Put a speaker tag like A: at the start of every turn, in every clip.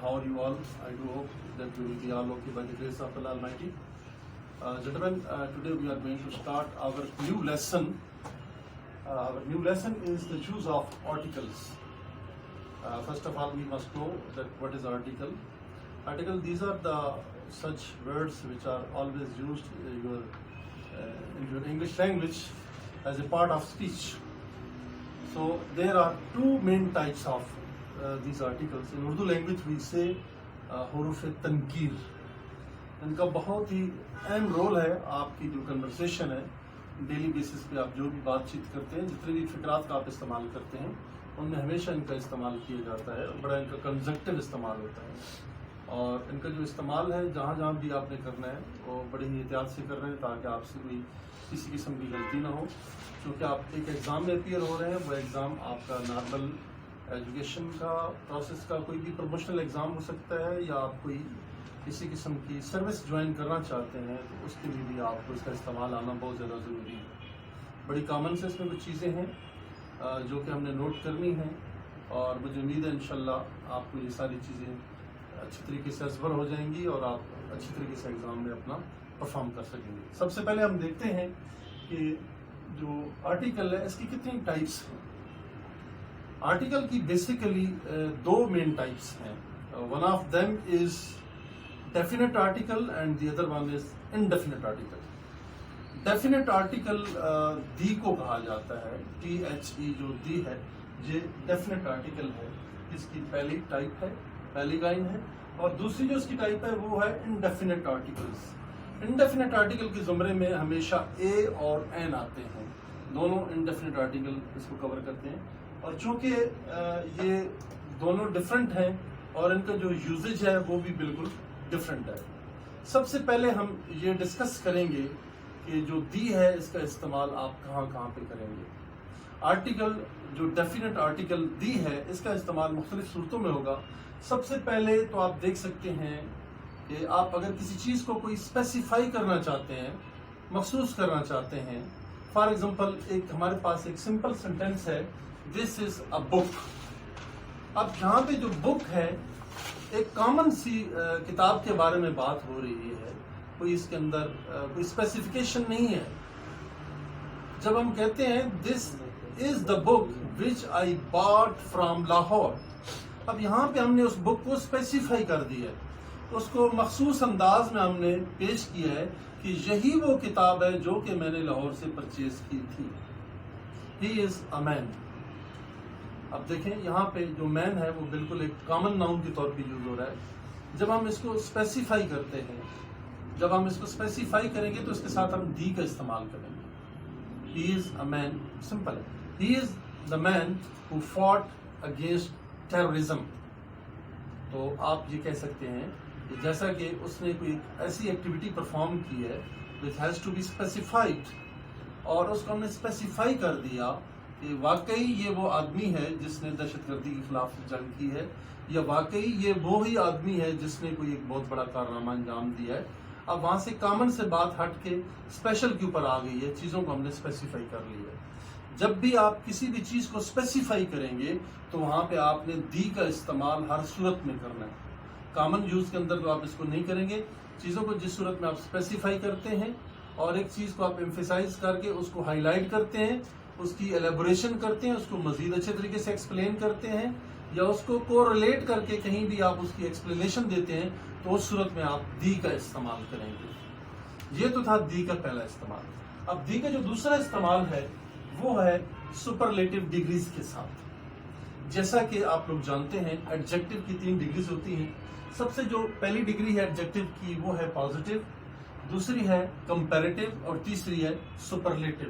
A: How are you all? I do hope that we will be all okay by the grace of Allah Almighty. Gentlemen, today we are going to start our new lesson. Our new lesson is the choose of articles. First of all, we must know that what is article. Article, these are the such words which are always used in your English language as a part of speech. So there are two main types of these articles. In Urdu language we say حروف تنکیر. ان کا بہت ہی اہم role ہے آپ کی جو conversation ہے daily basis پہ آپ جو بھی بات چیت کرتے ہیں, جتنے بھی فقرات کا آپ استعمال کرتے ہیں ان میں ہمیشہ ان کا استعمال کیا جاتا ہے, بڑا ان کا کنزکٹیو استعمال ہوتا ہے. اور ان کا جو استعمال ہے جہاں جہاں بھی آپ نے کرنا ہے وہ بڑی ہی احتیاط سے کر رہے ہیں تاکہ آپ سے کوئی کسی قسم کی غلطی نہ ہو. کیونکہ آپ ایک ایگزام میں اپیئر ہو رہے ہیں, وہ ایگزام آپ کا نارمل ایجوکیشن کا پروسیس کا کوئی بھی پروموشنل ایگزام ہو سکتا ہے, یا آپ کوئی کسی قسم کی سروس جوائن کرنا چاہتے ہیں تو اس کے لیے بھی آپ کو اس کا استعمال آنا بہت زیادہ ضروری ہے. بڑی کامن سے اس میں کچھ چیزیں ہیں جو کہ ہم نے نوٹ کرنی ہیں, اور مجھے امید ہے انشاءاللہ آپ کو یہ ساری چیزیں اچھی طریقے سے ازبر ہو جائیں گی اور آپ اچھی طریقے سے ایگزام میں اپنا پرفارم کر سکیں گے. سب سے پہلے ہم دیکھتے ہیں کہ جو آرٹیکل ہے اس کی کتنی ٹائپس ہیں. آرٹیکل کی بیسیکلی دو مین ٹائپس ہیں. One of them is definite article and the other one is indefinite article. Definite article the کو کہا جاتا ہے, THE جو دی ہے یہ ڈیفینٹ آرٹیکل ہے. اس کی پہلی ٹائپ ہے, پہلی لائن ہے, اور دوسری جو اس کی ٹائپ ہے وہ ہے انڈیفینٹ آرٹیکلز. انڈیفینٹ آرٹیکل کے زمرے میں ہمیشہ اے اور این آتے ہیں, دونوں انڈیفینٹ آرٹیکل اس کو کور کرتے ہیں. اور چونکہ یہ دونوں ڈفرینٹ ہیں اور ان کا جو یوزیج ہے وہ بھی بالکل ڈفرینٹ ہے. سب سے پہلے ہم یہ ڈسکس کریں گے کہ جو دی ہے اس کا استعمال آپ کہاں کہاں پہ کریں گے. آرٹیکل جو ڈیفینٹ آرٹیکل دی ہے اس کا استعمال مختلف صورتوں میں ہوگا. سب سے پہلے تو آپ دیکھ سکتے ہیں کہ آپ اگر کسی چیز کو کوئی اسپیسیفائی کرنا چاہتے ہیں, مخصوص کرنا چاہتے ہیں. فار ایگزامپل ایک ہمارے پاس ایک سمپل سینٹینس ہے, دس از اے بک. اب یہاں پہ جو بک ہے ایک کامن سی کتاب کے بارے میں بات ہو رہی ہے, کوئی اس کے اندر کوئی اسپیسیفکیشن نہیں ہے. جب ہم کہتے ہیں دس از دا بک وچ آئی باٹ فرام لاہور, اب یہاں پہ ہم نے اس بک کو اسپیسیفائی کر دیا ہے, اس کو مخصوص انداز میں ہم نے پیش کیا ہے کہ یہی وہ کتاب ہے جو کہ میں نے لاہور سے پرچیز کی تھی. ہی از اے مین. اب دیکھیں یہاں پہ جو مین ہے وہ بالکل ایک کامن ناؤن کے طور پہ یوز ہو رہا ہے. جب ہم اس کو اسپیسیفائی کرتے ہیں, جب ہم اس کو اسپیسیفائی کریں گے تو اس کے ساتھ ہم دی کا استعمال کریں گے. ہی از اے مین, سمپل ہے. He is the main who fought against terrorism. تو آپ یہ کہہ سکتے ہیں کہ جیسا کہ اس نے کوئی ایسی ایکٹیویٹی پرفارم کی ہے which has to be specified, اور اس کو ہم نے اسپیسیفائی کر دیا کہ واقعی یہ وہ آدمی ہے جس نے دہشت گردی کے خلاف جنگ کی ہے, یا واقعی یہ وہی آدمی ہے جس نے کوئی ایک بہت بڑا کارنامہ انجام دیا ہے. اب وہاں سے کامن سے بات ہٹ کے اسپیشل کے اوپر آ گئی ہے, چیزوں کو ہم نے اسپیسیفائی کر لی ہے. جب بھی آپ کسی بھی چیز کو اسپیسیفائی کریں گے تو وہاں پہ آپ نے دی کا استعمال ہر صورت میں کرنا ہے. کامن یوز کے اندر تو آپ اس کو نہیں کریں گے. چیزوں کو جس صورت میں آپ اسپیسیفائی کرتے ہیں اور ایک چیز کو آپ ایمفیسائز کر کے اس کو ہائی لائٹ کرتے ہیں, اس کی ایلیبوریشن کرتے ہیں, اس کو مزید اچھے طریقے سے ایکسپلین کرتے ہیں, یا اس کو کوریلیٹ کر کے کہیں بھی آپ اس کی ایکسپلینیشن دیتے ہیں, تو اس صورت میں آپ دی کا استعمال کریں گے. یہ تو تھا دی کا پہلا استعمال. اب دی کا جو دوسرا استعمال ہے وہ ہے سپرلیٹو ڈگریز کے ساتھ. جیسا کہ آپ لوگ جانتے ہیں ایڈجیکٹو کی 3 ڈگریز ہوتی ہیں. سب سے جو پہلی ڈگری ہے ایڈجیکٹو کی وہ ہے پازیٹیو, دوسری ہے کمپیریٹیو, اور تیسری ہے سپرلیٹو.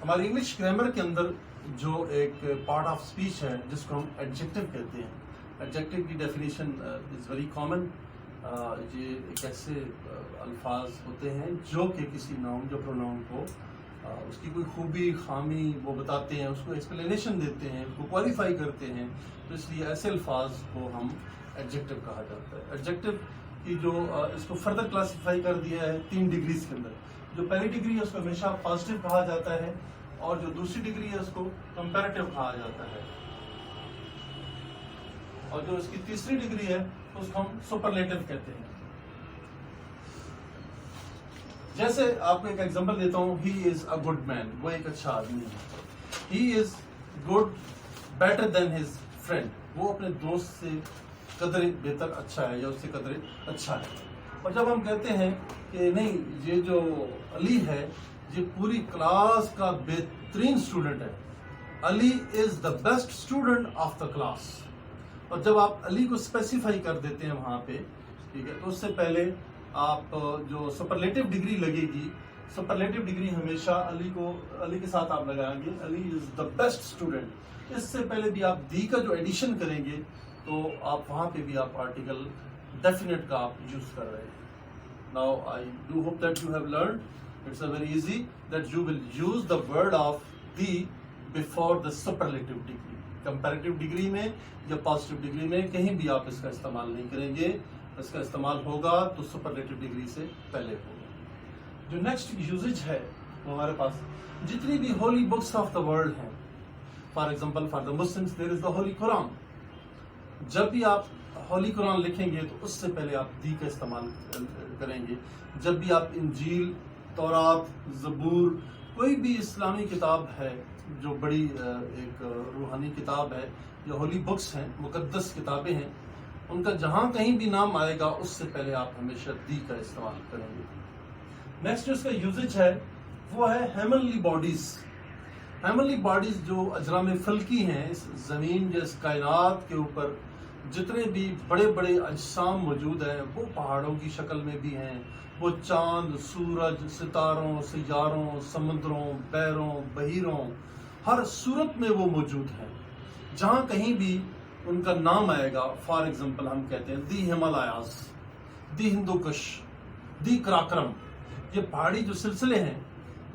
A: ہماری انگلش گرامر کے اندر جو ایک پارٹ آف اسپیچ ہے جس کو ہم ایڈجیکٹو کہتے ہیں. ایڈجیکٹو کی ڈیفینیشن از ویری کامن. یہ ایک ایسے الفاظ ہوتے ہیں جو کہ کسی ناؤن یا پروناؤن کو اس کی کوئی خوبی خامی وہ بتاتے ہیں, اس کو ایکسپلینیشن دیتے ہیں, اس کو کوالیفائی کرتے ہیں. تو اس لیے ایسے الفاظ کو ہم ایڈجیکٹو کہا جاتا ہے. ایڈجیکٹو کی جو اس کو فردر کلاسیفائی کر دیا ہے 3 ڈگریز کے اندر. جو پہلی ڈگری ہے اس کو ہمیشہ پازیٹیو کہا جاتا ہے, اور جو دوسری ڈگری ہے اس کو کمپیریٹیو کہا جاتا ہے, اور جو اس کی تیسری ڈگری ہے اس کو ہم سپرلیٹو کہتے ہیں. جیسے آپ کو ایک ایگزامپل دیتا ہوں, ہی از اے گڈ مین, وہ ایک اچھا آدمی ہے. He is good better than his friend, وہ اپنے دوست سے قدرے بہتر اچھا ہے یا اس سے قدرے اچھا ہے. اور جب ہم کہتے ہیں کہ نہیں یہ جو علی ہے یہ پوری کلاس کا بہترین اسٹوڈنٹ ہے, Ali is the best student of the class, اور جب آپ علی کو اسپیسیفائی کر دیتے ہیں وہاں پہ, ٹھیک ہے, تو اس سے پہلے آپ جو سپرلیٹو ڈگری لگے گی, سپرلیٹو ڈگری ہمیشہ علی کے ساتھ آپ لگائیں گے, علی از دا بیسٹ اسٹوڈنٹ. اس سے پہلے بھی آپ دی کا جو ایڈیشن کریں گے تو آپ وہاں پہ بھی آپ آرٹیکل ڈیفینیٹ کا آپ یوز کر رہے ہیں. Now I do hope that you have learned. It's a very easy that you will use the word of the before the superlative degree. Comparative degree میں یا positive degree میں کہیں بھی آپ اس کا استعمال نہیں کریں گے. اس کا استعمال ہوگا تو superlative degree سے پہلے ہوگا. جو نیکسٹ یوزج ہے وہ ہمارے پاس جتنی بھی holy books of the world ہیں, for example for the Muslims there is the holy Quran. جب بھی آپ ہولی قرآن لکھیں گے تو اس سے پہلے آپ دی کا استعمال کریں گے. جب بھی آپ انجیل, تورات, زبور, کوئی بھی اسلامی کتاب ہے جو بڑی ایک روحانی کتاب ہے یا ہولی بکس ہیں, مقدس کتابیں ہیں, ان کا جہاں کہیں بھی نام آئے گا اس سے پہلے آپ ہمیشہ دی کا استعمال کریں گے. نیکسٹ جو اس کا یوزج ہے وہ ہے ہیمنلی باڈیز. ہیمنلی باڈیز جو اجرام فلکی ہیں, اس زمین یا اس کائنات کے اوپر جتنے بھی بڑے بڑے اجسام موجود ہیں, وہ پہاڑوں کی شکل میں بھی ہیں, وہ چاند, سورج, ستاروں, سیاروں, سمندروں, بحروں, بحیروں, ہر صورت میں وہ موجود ہیں. جہاں کہیں بھی ان کا نام آئے گا, فار ایگزامپل ہم کہتے ہیں دی ہمالیاز, دی ہندوکش, دی کراکرم, یہ پہاڑی جو سلسلے ہیں,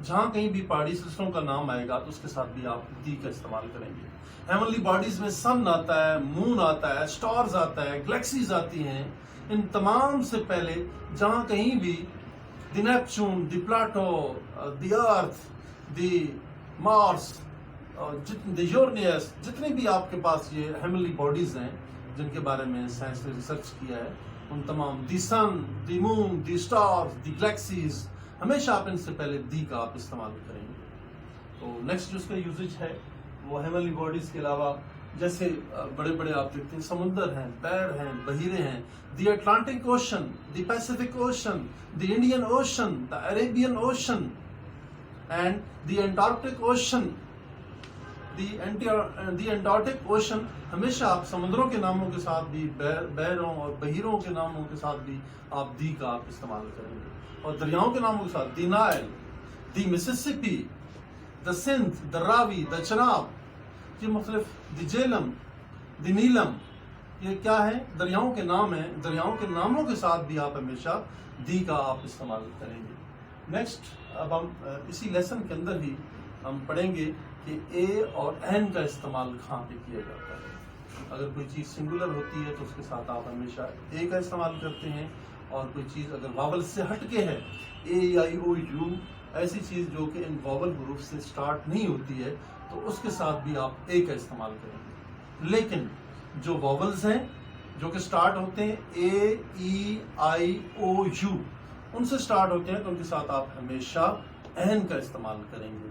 A: جہاں کہیں بھی پہاڑی سلسلوں کا نام آئے گا تو اس کے ساتھ بھی آپ دی کا استعمال کریں گے. ہیمنلی باڈیز میں سن آتا ہے, مون آتا ہے, سٹارز آتا ہے, گلیکسیز آتی ہیں. ان تمام سے پہلے جہاں کہیں بھی دی نیپچون, دی پلاٹو, دی ارتھ, دی مارس, دی یورینس, جتنے بھی آپ کے پاس یہ ہیمنلی باڈیز ہیں جن کے بارے میں سائنس نے ریسرچ کیا ہے, ان تمام دی سن, دی مون, دی سٹارز, دی گلیکسیز, ہمیشہ آپ ان سے پہلے دی کا آپ استعمال کریں گے. تو نیکسٹ جو اس کا یوزج ہے وہ ہیمنلی باڈیز کے علاوہ جیسے بڑے بڑے آپ دیکھتے ہیں سمندر ہیں, بحر ہیں, بحیرے ہیں, the Atlantic ocean, the Pacific ocean, the Indian ocean, the Arabian ocean and the Antarctic ocean. The Antarctic ocean ہمیشہ آپ سمندروں کے ناموں کے ساتھ بھی, بحروں اور بحیروں کے ناموں کے ساتھ بھی آپ دی کا آپ استعمال کریں گے. اور دریاؤں کے ناموں کے ساتھ دی نائل, دی مسسپی, دا سندھ, دا راوی, دا چناب, یہ مختلف, دی جیلم, دی نیلم, یہ کیا ہے؟ دریاؤں کے نام ہیں. دریاؤں کے ناموں کے ساتھ بھی آپ ہمیشہ دی کا آپ استعمال کریں گے. نیکسٹ اب ہم اسی لیسن کے اندر ہی ہم پڑھیں گے کہ اے اور این کا استعمال کہاں پہ کیا جاتا ہے. اگر کوئی چیز سنگولر ہوتی ہے تو اس کے ساتھ آپ ہمیشہ اے کا استعمال کرتے ہیں, اور کوئی چیز اگر واول سے ہٹ کے ہے, اے آئی او یو, ایسی چیز جو کہ ان واول حروف سے سٹارٹ نہیں ہوتی ہے, تو اس کے ساتھ بھی آپ اے کا استعمال کریں گے. لیکن جو واولز ہیں جو کہ سٹارٹ ہوتے ہیں اے, ای, آئی, او, یو, ان سے سٹارٹ ہوتے ہیں, تو ان کے ساتھ آپ ہمیشہ این کا استعمال کریں گے.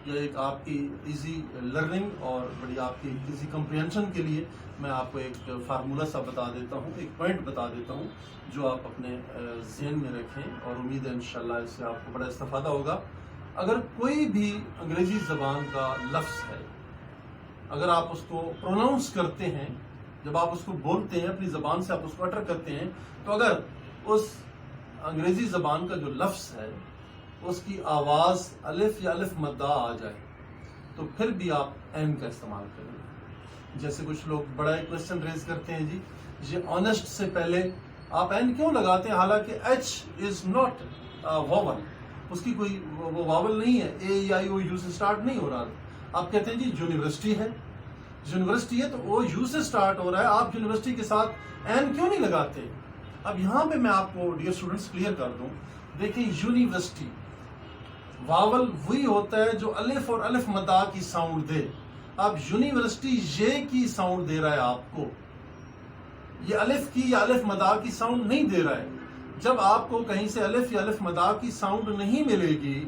A: یہ ایک آپ کی ایزی لرننگ اور بڑی آپ کی ایزی کمپریہنشن کے لیے میں آپ کو ایک فارمولہ سا بتا دیتا ہوں, ایک پوائنٹ بتا دیتا ہوں جو آپ اپنے ذہن میں رکھیں, اور امید ہے انشاءاللہ اس سے آپ کو بڑا استفادہ ہوگا. اگر کوئی بھی انگریزی زبان کا لفظ ہے, اگر آپ اس کو پروناؤنس کرتے ہیں, جب آپ اس کو بولتے ہیں اپنی زبان سے آپ اس کو اٹر کرتے ہیں, تو اگر اس انگریزی زبان کا جو لفظ ہے اس کی آواز الف یا الف مدہ آ جائے تو پھر بھی آپ این کا استعمال کریں گے. جیسے کچھ لوگ بڑا ایک کوشچن ریز کرتے ہیں، جی یہ آنےسٹ سے پہلے آپ این کیوں لگاتے ہیں حالانکہ ایچ از ناٹ واول، اس کی کوئی وہ واول نہیں ہے، اے آئی او یو سے سٹارٹ نہیں ہو رہا. آپ کہتے ہیں جی یونیورسٹی ہے، یونیورسٹی ہے تو وہ یو سے سٹارٹ ہو رہا ہے، آپ یونیورسٹی کے ساتھ این کیوں نہیں لگاتے؟ اب یہاں پہ میں آپ کو ڈیئر اسٹوڈنٹس کلیئر کر دوں. دیکھیں یونیورسٹی واول وہی ہوتا ہے جو الف اور الف مدہ کی ساؤنڈ دے. اب یونیورسٹی یہ کی ساؤنڈ دے رہا ہے آپ کو، یہ الف کی یا الف مدہ کی ساؤنڈ نہیں دے رہا ہے. جب آپ کو کہیں سے الف یا الف مدہ کی ساؤنڈ نہیں ملے گی،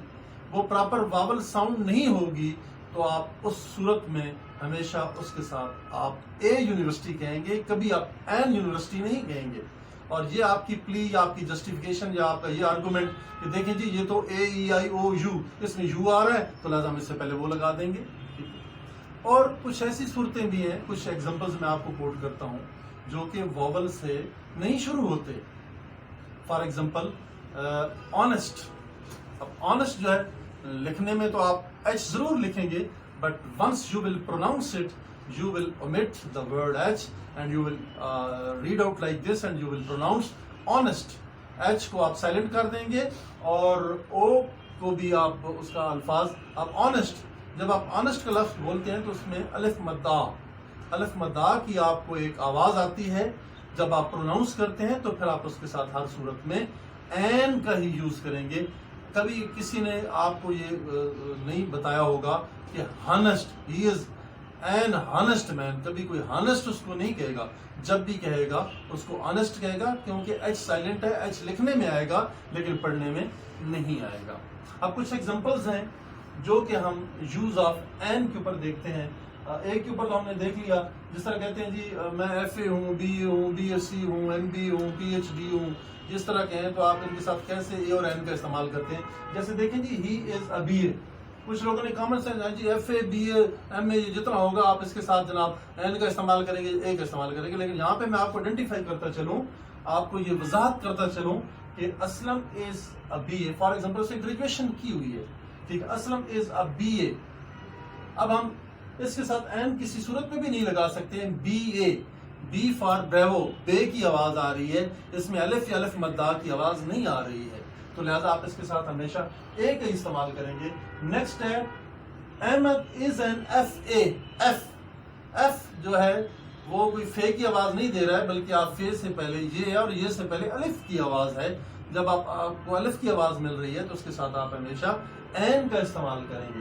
A: وہ پراپر واول ساؤنڈ نہیں ہوگی، تو آپ اس صورت میں ہمیشہ اس کے ساتھ آپ اے یونیورسٹی کہیں گے، کبھی آپ این یونیورسٹی نہیں کہیں گے. اور یہ آپ کی پلی یا آپ کی جسٹیفیکیشن یا آپ کا یہ آرگومنٹ کہ دیکھیں جی یہ تو اے ای آئی او یو، اس میں یو آ رہا ہے تو لہٰذا ہم اس سے پہلے وہ لگا دیں گے. اور کچھ ایسی صورتیں بھی ہیں، کچھ ایگزامپلز میں آپ کو کوٹ کرتا ہوں جو کہ واول سے نہیں شروع ہوتے. For example honest. اب آنےسٹ جو ہے لکھنے میں تو آپ ایچ ضرور لکھیں گے، but once you will pronounce it you will omit the word H and you will read out like this and you will pronounce honest. H کو آپ سائلنٹ کر دیں گے اور O کو بھی آپ اس کا الفاظ آپ honest. جب آپ honest کا لفظ بولتے ہیں تو اس میں الف مدہ کی آپ کو ایک آواز آتی ہے. جب آپ پروناؤنس کرتے ہیں تو پھر آپ اس کے ساتھ ہر صورت میں این کا ہی یوز کریں گے. کبھی کسی نے آپ کو یہ نہیں بتایا ہوگا کہ honest, he is an honest man, کبھی کوئی ہانسٹ اس کو نہیں کہے گا. جب بھی کہے گا اس کو آنےسٹ کہے گا، کیونکہ ایچ سائلنٹ ہے. ایچ لکھنے میں آئے گا لیکن پڑھنے میں نہیں آئے گا. اب کچھ ایگزامپلز ہیں جو کہ ہم یوز آف این کے اوپر دیکھتے ہیں. ایک کے اوپر تو ہم نے دیکھ لیا، جس طرح کہتے ہیں جی میں ایف اے ہوں، بی اے ہوں، بی ایس سی ہوں، ایم بی ہوں، پی ایچ ڈی ہوں. جس طرح کہیں تو آپ ان کے ساتھ کیسے اے اور این کا استعمال کرتے ہیں. جیسے دیکھیں جی ہی از اے بی اے. کچھ لوگوں نے common sense G F A B A M A جتنا ہوگا آپ اس کے ساتھ جناب این کا استعمال کریں گے، اے کا استعمال کریں گے. لیکن یہاں پہ میں آپ کو آئیڈینٹیفائی کرتا چلوں، آپ کو یہ وضاحت کرتا چلوں کہ اسلم از اے بی اے. فار ایگزامپل اس نے گریجویشن کی ہوئی ہے، ٹھیک ہے، اسلم از اے بی اے. اب ہم اس کے ساتھ این کسی صورت میں بھی نہیں لگا سکتے ہیں. Be a, be for Bravo, بے کی آواز آ رہی ہے، اس میں الف یا الف مدہ کی آواز نہیں آ رہی ہے، تو لہٰذا آپ اس کے ساتھ ہمیشہ اے کا استعمال کریں گے. نیکسٹ ہے Ahmed is N F A. F جو ہے وہ کوئی فے کی آواز نہیں دے رہا ہے، بلکہ آپ فے سے پہلے یہ ہے اور یہ سے پہلے الف کی آواز ہے. جب آپ کو الف کی آواز مل رہی ہے تو اس کے ساتھ آپ ہمیشہ این کا استعمال کریں گے.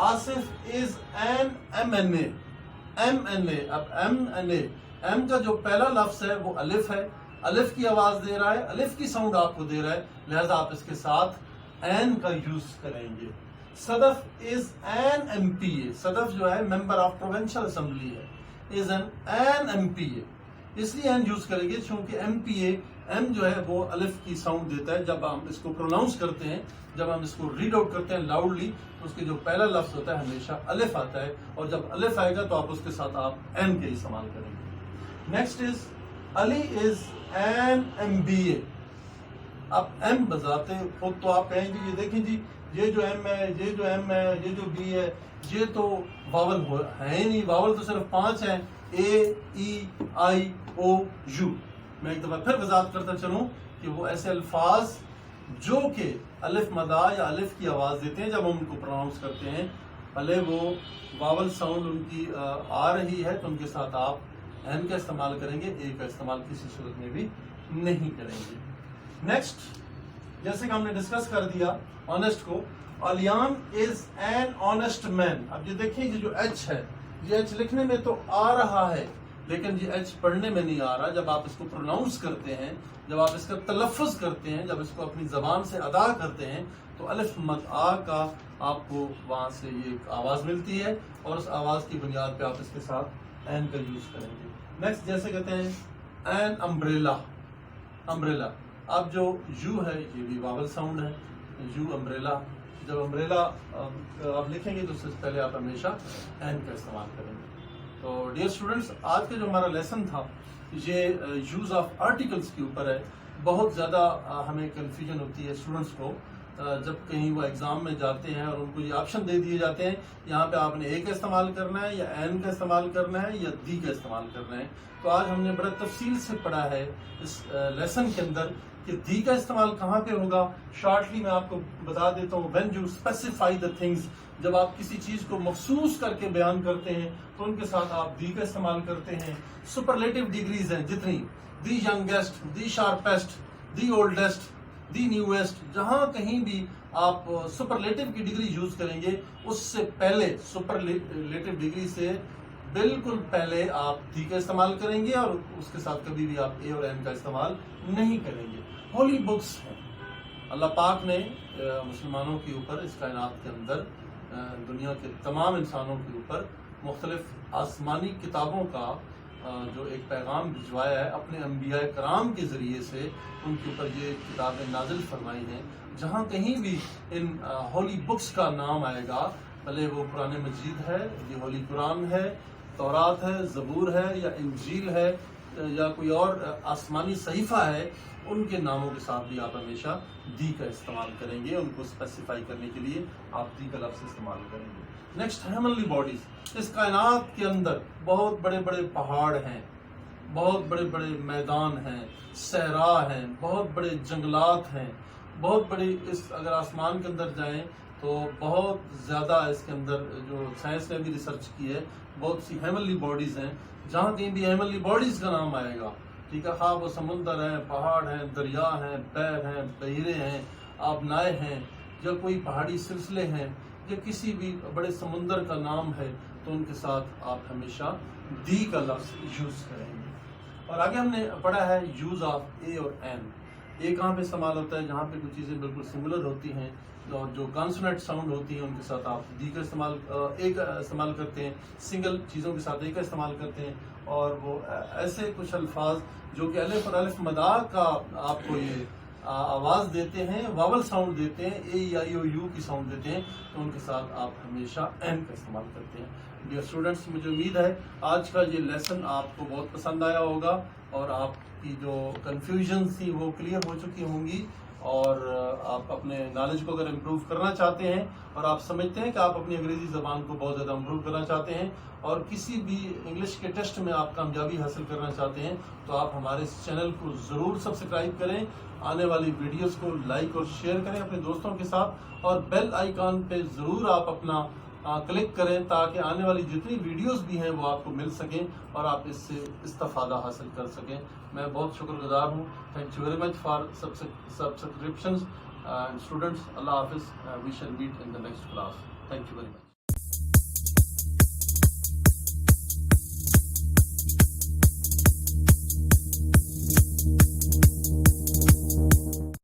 A: Asif is an M N A. M N A, اب ایم این اے، ایم کا جو پہلا لفظ ہے وہ الف ہے، الف کی آواز دے رہا ہے، الف کی ساؤنڈ آپ کو دے رہا ہے، لہذا آپ اس کے ساتھ این کا یوز کریں گے. صدف از این ایم پی اے. صدف جو ہے ممبر آف پروونشل اسمبلی ہے، از این ایم پی اے. اس لیے این یوز کریں گے چونکہ ایم پی اے، ایم جو ہے وہ الف کی ساؤنڈ دیتا ہے. جب ہم اس کو پروناؤنس کرتے ہیں، جب ہم اس کو ریڈ آؤٹ کرتے ہیں لاؤڈلی، تو اس کے جو پہلا لفظ ہوتا ہے ہمیشہ الف آتا ہے، اور جب الف آئے گا تو آپ اس کے ساتھ آپ این کے استعمال کریں گے. Next is Ali is an M B A. اب ایم بذات خود تو آپ کہیں گے یہ دیکھیں جی یہ جو ایم ہے، یہ جو ایم ہے، یہ جو بی ہے، یہ تو واول ہے نہیں. واول تو صرف 5 ہیں، اے ای آئی او یو. میں ایک دفعہ پھر وضاحت کرتا چلوں کہ وہ ایسے الفاظ جو کہ الف مدہ یا الف کی آواز دیتے ہیں، جب ہم ان کو پروناؤنس کرتے ہیں بھلے وہ واول ساؤنڈ ان کی آ رہی ہے تو ان کے ساتھ آپ این کا استعمال کریں گے، اے کا استعمال کسی صورت میں بھی نہیں کریں گے. نیکسٹ، جیسے کہ ہم نے ڈسکس کر دیا آنےسٹ کو، علیان از این آنےسٹ مین. اب یہ دیکھیں یہ جو ایچ ہے، یہ ایچ لکھنے میں تو آ رہا ہے لیکن یہ ایچ پڑھنے میں نہیں آ رہا. جب آپ اس کو پروناؤنس کرتے ہیں، جب آپ اس کا تلفظ کرتے ہیں، جب اس کو اپنی زبان سے ادا کرتے ہیں تو الف مد آ کا آپ کو وہاں سے یہ آواز ملتی ہے اور اس آواز کی بنیاد پہ آپ اس کے ساتھ این کا یوز کریں گے. نیکسٹ جیسے کہتے ہیں این امبریلا. امبریلا، اب جو یو ہے یہ بھی واول ساؤنڈ ہے، یو امبریلا. جب امبریلا آپ لکھیں گے تو اس سے پہلے آپ ہمیشہ این کا استعمال کریں گے. تو ڈیئر اسٹوڈنٹس، آج کا جو ہمارا لیسن تھا یہ یوز آف آرٹیکلس کے اوپر ہے. بہت زیادہ ہمیں کنفیوژن ہوتی ہے اسٹوڈنٹس کو. جب کہیں وہ ایگزام میں جاتے ہیں اور ان کو یہ آپشن دے دیے جاتے ہیں یہاں پہ آپ نے اے کا استعمال کرنا ہے یا این کا استعمال کرنا ہے یا دی کا استعمال کرنا ہے. تو آج ہم نے بڑا تفصیل سے پڑھا ہے اس لیسن کے اندر کہ دی کا استعمال کہاں پہ ہوگا. شارٹلی میں آپ کو بتا دیتا ہوں. When you specify the things, جب آپ کسی چیز کو مخصوص کر کے بیان کرتے ہیں تو ان کے ساتھ آپ دی کا استعمال کرتے ہیں. سپرلیٹو ڈگریز ہیں جتنی, دی ینگیسٹ, دی شارپیسٹ, دی اولڈیسٹ, دی نیویسٹ, جہاں کہیں بھی آپ سپرلیٹو کی ڈگری یوز کریں گے اس سے پہلے, سپرلیٹو ڈگری سے بالکل پہلے آپ دی کا استعمال کریں گے اور اس کے ساتھ کبھی بھی آپ اے اور این کا استعمال نہیں کریں گے. ہولی بکس ہیں, اللہ پاک نے مسلمانوں کے اوپر اس کائنات کے اندر دنیا کے تمام انسانوں کے اوپر مختلف آسمانی کتابوں کا جو ایک پیغام بھجوایا ہے اپنے انبیاء کرام کے ذریعے سے, ان کے اوپر یہ کتابیں نازل فرمائی ہیں. جہاں کہیں بھی ان ہولی بکس کا نام آئے گا, بھلے وہ قرآن مجید ہے, یہ ہولی قرآن ہے, تورات ہے, زبور ہے یا انجیل ہے یا کوئی اور آسمانی صحیفہ ہے, ان کے ناموں کے ساتھ بھی آپ ہمیشہ دی کا استعمال کریں گے. ان کو اسپیسیفائی کرنے کے لیے آپ دی کا لفظ استعمال کریں گے. Next, heavenly bodies. اس کائنات کے اندر بہت بڑے بڑے پہاڑ ہیں, بہت بڑے بڑے میدان ہیں, صحرا ہیں, بہت بڑے جنگلات ہیں, بہت بڑی اگر آسمان کے اندر جائیں تو بہت زیادہ اس کے اندر جو سائنس نے بھی ریسرچ کی ہے, بہت سی ہیونلی باڈیز ہیں. جہاں کہیں بھی ہیونلی باڈیز کا نام آئے گا, ٹھیک ہے, خواہ وہ سمندر ہیں, پہاڑ ہیں, دریا ہیں, بحر ہیں, بحیرے ہیں, آبنائے ہیں, یا کوئی پہاڑی سلسلے ہیں, یا کسی بھی بڑے سمندر کا نام ہے, تو ان کے ساتھ آپ ہمیشہ دی کا لفظ یوز کریں گے. اور آگے ہم نے پڑھا ہے یوز آف اے اور این. اے کہاں پہ استعمال ہوتا ہے؟ جہاں پہ کچھ چیزیں بالکل سنگولر ہوتی ہیں اور جو کانسونیٹ ساؤنڈ ہوتی ہیں ان کے ساتھ آپ دی کا استعمال, اے کا استعمال کرتے ہیں. سنگل چیزوں کے ساتھ اے کا استعمال کرتے ہیں. اور وہ ایسے کچھ الفاظ جو کہ الف اور الف مدار کا آپ کو یہ آواز دیتے ہیں, واول ساؤنڈ دیتے ہیں, اے آئی او یو کی ساؤنڈ دیتے ہیں, تو ان کے ساتھ آپ ہمیشہ این کا استعمال کرتے ہیں. ڈیئر اسٹوڈنٹس, مجھے امید ہے آج کا یہ لیسن آپ کو بہت پسند آیا ہوگا اور آپ کی جو کنفیوژن تھی وہ کلیئر ہو چکی ہوں گی, اور آپ اپنے نالج کو اگر امپروو کرنا چاہتے ہیں اور آپ سمجھتے ہیں کہ آپ اپنی انگریزی زبان کو بہت زیادہ امپروو کرنا چاہتے ہیں اور کسی بھی انگلش کے ٹیسٹ میں آپ کامیابی حاصل کرنا چاہتے ہیں, تو آپ ہمارے اس چینل کو ضرور سبسکرائب کریں, آنے والی ویڈیوز کو لائک اور شیئر کریں اپنے دوستوں کے ساتھ, اور بیل آئیکن پہ ضرور آپ اپنا کلک کریں تاکہ آنے والی جتنی ویڈیوز بھی ہیں وہ آپ کو مل سکیں اور آپ اس سے استفادہ حاصل کر سکیں. میں بہت شکر گزار ہوں. Thank you very much for subscriptions. Students, اللہ حافظ. We shall meet in the next class. Thank you very much.